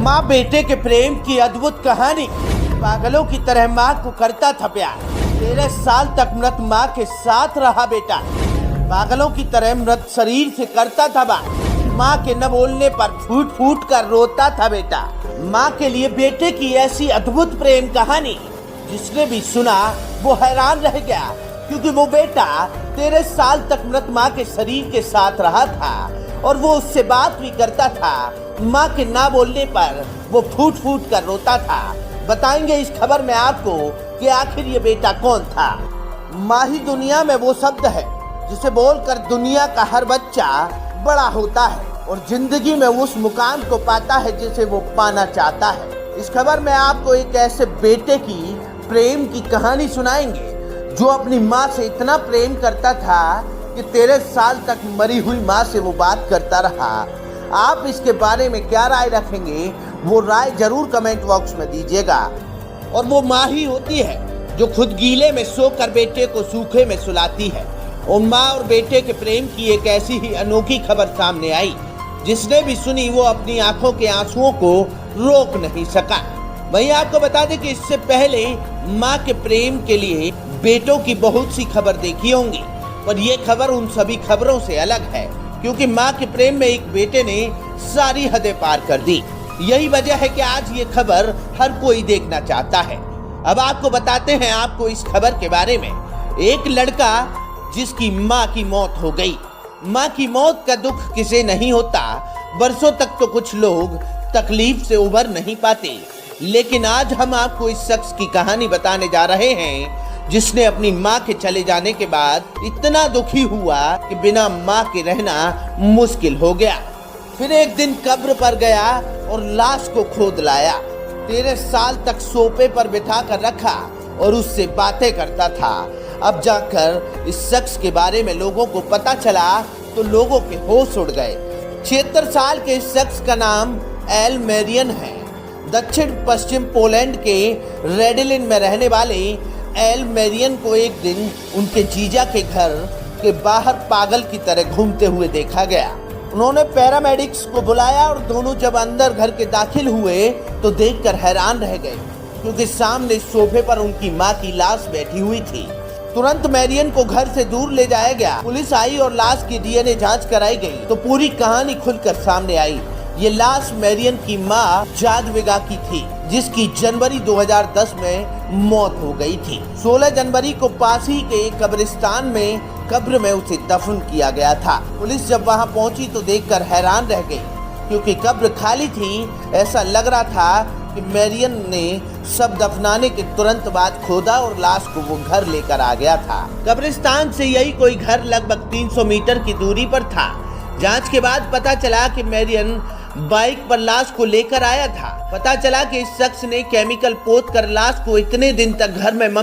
माँ बेटे के प्रेम की अद्भुत कहानी। पागलों की तरह माँ को करता था प्यार। 13 साल तक मृत माँ के साथ रहा बेटा। पागलों की तरह मृत शरीर से करता था बात। माँ के न बोलने पर फूट फूट कर रोता था बेटा। माँ के लिए बेटे की ऐसी अद्भुत प्रेम कहानी जिसने भी सुना वो हैरान रह गया, क्योंकि वो बेटा 13 साल तक मृत माँ के शरीर के साथ रहा था और वो उससे बात भी करता था। माँ के ना बोलने पर वो फूट फूट कर रोता था। बताएंगे इस खबर में आपको कि आखिर ये बेटा कौन था। माँ ही दुनिया में वो शब्द है जिसे बोलकर दुनिया का हर बच्चा बड़ा होता है और जिंदगी में उस मुकाम को पाता है जिसे वो पाना चाहता है। इस खबर में आपको एक ऐसे बेटे की प्रेम की कहानी सुनाएंगे जो अपनी माँ से इतना प्रेम करता था कि 13 साल तक मरी हुई माँ से वो बात करता रहा। आप इसके बारे में क्या राय रखेंगे, वो राय जरूर कमेंट बॉक्स में दीजिएगा। और वो माँ ही होती है जो खुद गीले में सोकर बेटे को सूखे में सुलाती है। और माँ और बेटे के प्रेम की एक ऐसी ही अनोखी खबर सामने आई जिसने भी सुनी वो अपनी आंखों के आंसुओं को रोक नहीं सका। वहीं आपको बता दें कि इससे पहले माँ के प्रेम के लिए बेटों की बहुत सी खबर देखी होंगी, पर यह खबर उन सभी खबरों से अलग है, क्योंकि माँ के प्रेम में एक बेटे ने सारी हदें पार कर दी। यही वजह है कि आज ये खबर हर कोई देखना चाहता है। अब आपको बताते हैं आपको इस खबर के बारे में। एक लड़का जिसकी माँ की मौत हो गई। माँ की मौत का दुख किसे नहीं होता। बरसों तक तो कुछ लोग तकलीफ से उबर नहीं पाते, लेकिन आज हम आपको इस शख्स की कहानी बताने जा रहे हैं जिसने अपनी माँ के चले जाने के बाद इतना दुखी हुआ कि बिना माँ के रहना मुश्किल हो गया। फिर एक दिन कब्र पर गया और लाश को खोद लाया। 13 साल तक सोफे पर बिठा कर रखा और उससे बातें करता था। अब जाकर इस शख्स के बारे में लोगों को पता चला तो लोगों के होश उड़ गए। 76 साल के इस शख्स का नाम एल मेरियन है। दक्षिण पश्चिम पोलैंड के रेडिलिन में रहने वाले एल मेरियन को एक दिन उनके जीजा के घर के बाहर पागल की तरह घूमते हुए देखा गया। उन्होंने पैरामेडिक्स को बुलाया और दोनों जब अंदर घर के दाखिल हुए तो देखकर हैरान रह गए, क्योंकि सामने सोफे पर उनकी मां की लाश बैठी हुई थी। तुरंत मेरियन को घर से दूर ले जाया गया। पुलिस आई और लाश की डीएनए जांच कराई गई तो पूरी कहानी खुलकर सामने आई। ये लाश मेरियन की मां जादविगा की थी, जिसकी जनवरी 2010 में मौत हो गई थी। 16 जनवरी को पास ही के कब्रिस्तान में कब्र में उसे दफन किया गया था। पुलिस जब वहां पहुंची तो देखकर हैरान रह गई, क्योंकि कब्र खाली थी। ऐसा लग रहा था कि मेरियन ने सब दफनाने के तुरंत बाद खोदा और लाश को वो घर लेकर आ गया था। कब्रिस्तान से यही कोई घर लगभग 300 मीटर की दूरी पर था। जांच के बाद पता चला कि मेरियन बाइक पर लाश को लेकर आया था। पता चला कि इस शख्स ने केमिकल पोत कर लाश को इतने दिन तक घर में